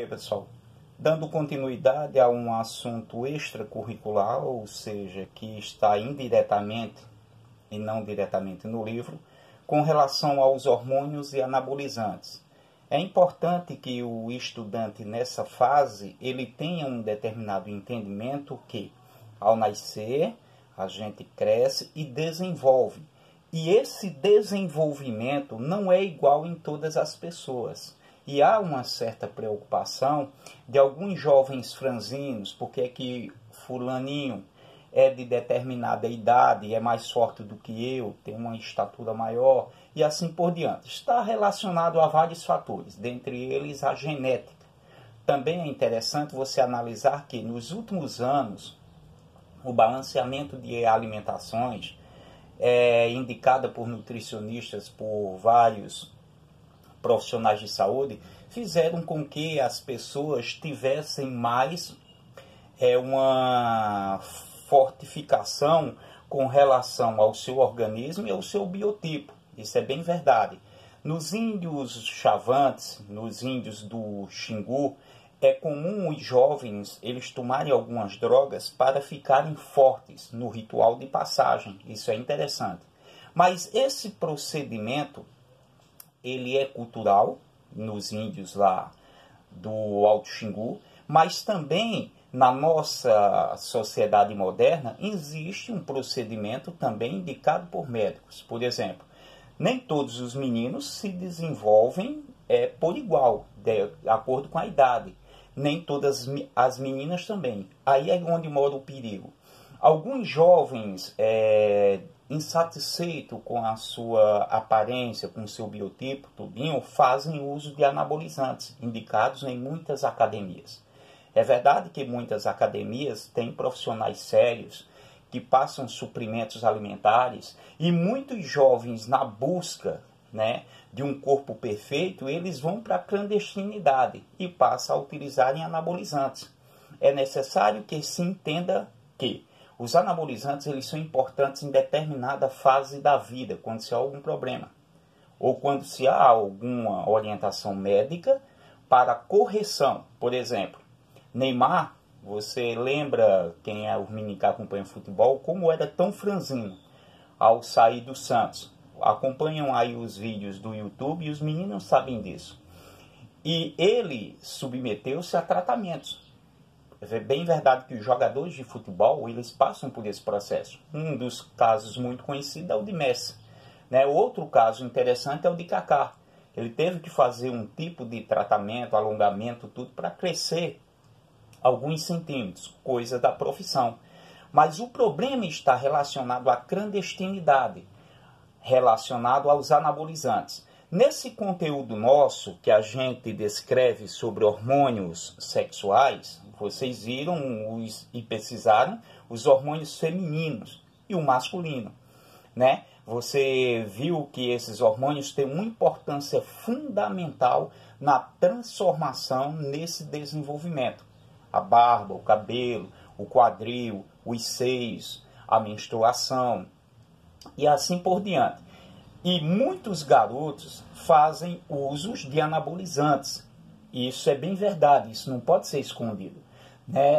Ok, pessoal. Dando continuidade a um assunto extracurricular, ou seja, que está indiretamente e não diretamente no livro, com relação aos hormônios e anabolizantes. É importante que o estudante nessa fase ele tenha um determinado entendimento que, ao nascer, a gente cresce e desenvolve. E esse desenvolvimento não é igual em todas as pessoas. E há uma certa preocupação de alguns jovens franzinos, porque é que fulaninho é de determinada idade, é mais forte do que eu, tem uma estatura maior e assim por diante. Está relacionado a vários fatores, dentre eles a genética. Também é interessante você analisar que nos últimos anos o balanceamento de alimentações é indicada por nutricionistas, por vários profissionais de saúde, fizeram com que as pessoas tivessem mais uma fortificação com relação ao seu organismo e ao seu biotipo. Isso é bem verdade. Nos índios chavantes, nos índios do Xingu, é comum os jovens eles tomarem algumas drogas para ficarem fortes no ritual de passagem. Isso é interessante. Mas esse procedimento ele é cultural nos índios lá do Alto Xingu, mas também na nossa sociedade moderna existe um procedimento também indicado por médicos. Por exemplo, nem todos os meninos se desenvolvem por igual, de acordo com a idade. Nem todas as meninas também. Aí é onde mora o perigo. Alguns jovens insatisfeitos com a sua aparência, com o seu biotipo, tudinho, fazem uso de anabolizantes, indicados em muitas academias. É verdade que muitas academias têm profissionais sérios que passam suprimentos alimentares e muitos jovens na busca, de um corpo perfeito, eles vão para a clandestinidade e passam a utilizarem anabolizantes. É necessário que se entenda que os anabolizantes eles são importantes em determinada fase da vida, quando se há algum problema, ou quando se há alguma orientação médica para correção. Por exemplo, Neymar, você lembra, quem é o menino que acompanha futebol, como era tão franzino ao sair do Santos. Acompanham aí os vídeos do YouTube e os meninos sabem disso. E ele submeteu-se a tratamentos. É bem verdade que os jogadores de futebol eles passam por esse processo. Um dos casos muito conhecidos é o de Messi. Outro caso interessante é o de Kaká. Ele teve que fazer um tipo de tratamento, alongamento, tudo para crescer alguns centímetros, coisa da profissão. Mas o problema está relacionado à clandestinidade, relacionado aos anabolizantes. Nesse conteúdo nosso que a gente descreve sobre hormônios sexuais, vocês viram e pesquisaram os hormônios femininos e o masculino, Você viu que esses hormônios têm uma importância fundamental na transformação nesse desenvolvimento. A barba, o cabelo, o quadril, os seios, a menstruação e assim por diante. E muitos garotos fazem usos de anabolizantes. E isso é bem verdade, isso não pode ser escondido,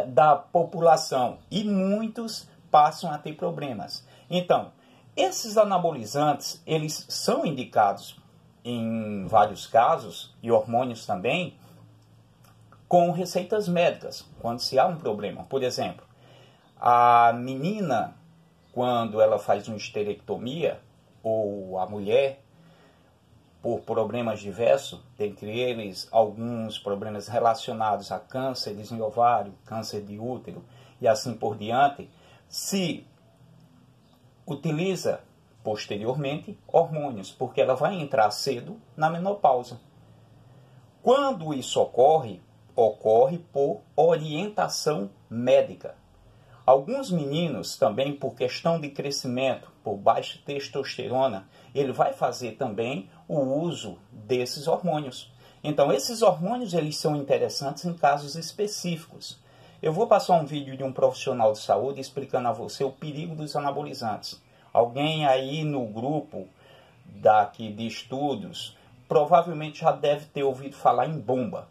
da população. E muitos passam a ter problemas. Então, esses anabolizantes, eles são indicados em vários casos, e hormônios também, com receitas médicas, quando se há um problema. Por exemplo, a menina, quando ela faz uma esterectomia, ou a mulher, por problemas diversos, dentre eles alguns problemas relacionados a câncer de ovário, câncer de útero e assim por diante, se utiliza posteriormente hormônios, porque ela vai entrar cedo na menopausa. Quando isso ocorre por orientação médica. Alguns meninos também, por questão de crescimento, por baixa testosterona, ele vai fazer também o uso desses hormônios. Então, esses hormônios eles são interessantes em casos específicos. Eu vou passar um vídeo de um profissional de saúde explicando a você o perigo dos anabolizantes. Alguém aí no grupo daqui de estudos provavelmente já deve ter ouvido falar em bomba.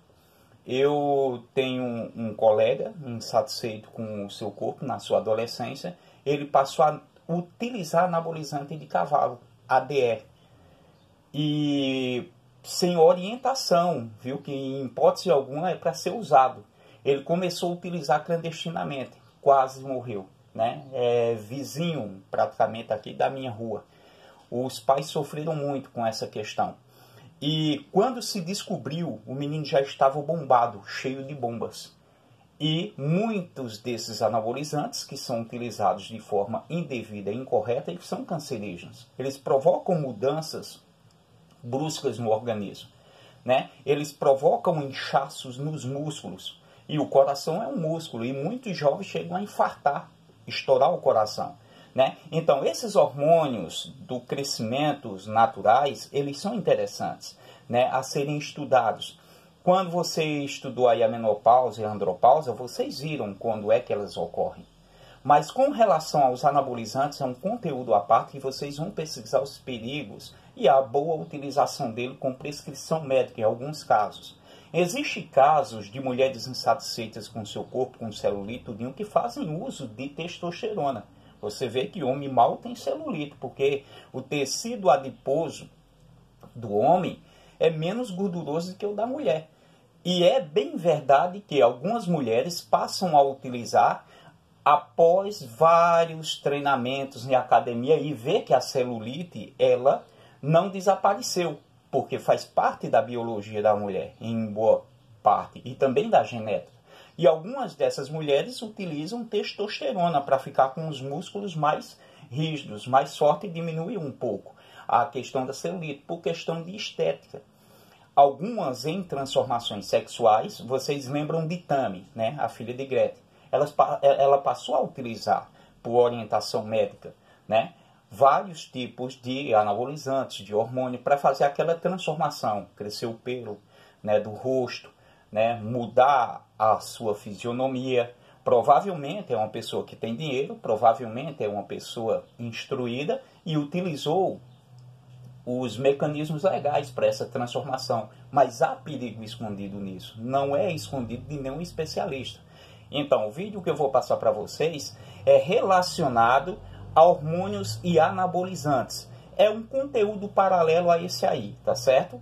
Eu tenho um colega insatisfeito com o seu corpo na sua adolescência, ele passou a utilizar anabolizante de cavalo, ADE, e sem orientação, viu que em hipótese alguma é para ser usado. Ele começou a utilizar clandestinamente, quase morreu, né? É vizinho praticamente aqui da minha rua. Os pais sofreram muito com essa questão. E quando se descobriu, o menino já estava bombado, cheio de bombas. E muitos desses anabolizantes, que são utilizados de forma indevida e incorreta, eles são cancerígenos. Eles provocam mudanças bruscas no organismo, né? Eles provocam inchaços nos músculos. E o coração é um músculo. E muitos jovens chegam a infartar, estourar o coração, né? Então, esses hormônios do crescimento naturais, eles são interessantes, né, a serem estudados. Quando você estudou aí a menopausa e a andropausa, vocês viram quando é que elas ocorrem. Mas com relação aos anabolizantes, é um conteúdo à parte que vocês vão pesquisar os perigos e a boa utilização dele com prescrição médica em alguns casos. Existem casos de mulheres insatisfeitas com seu corpo, com celulite, tudinho, que fazem uso de testosterona. Você vê que o homem mal tem celulite, porque o tecido adiposo do homem é menos gorduroso do que o da mulher. E é bem verdade que algumas mulheres passam a utilizar após vários treinamentos em academia e vê que a celulite, ela não desapareceu, porque faz parte da biologia da mulher, em boa parte, e também da genética. E algumas dessas mulheres utilizam testosterona para ficar com os músculos mais rígidos, mais forte e diminuir um pouco a questão da celulite, por questão de estética. Algumas em transformações sexuais, vocês lembram de Tammy, né, a filha de Gretchen. Ela passou a utilizar, por orientação médica, né, vários tipos de anabolizantes, de hormônio, para fazer aquela transformação, crescer o pelo, né, do rosto, né, mudar a sua fisionomia. Provavelmente é uma pessoa que tem dinheiro, provavelmente é uma pessoa instruída e utilizou os mecanismos legais para essa transformação. Mas há perigo escondido nisso, não é escondido de nenhum especialista. Então, o vídeo que eu vou passar para vocês é relacionado a hormônios e anabolizantes. É um conteúdo paralelo a esse aí, tá certo?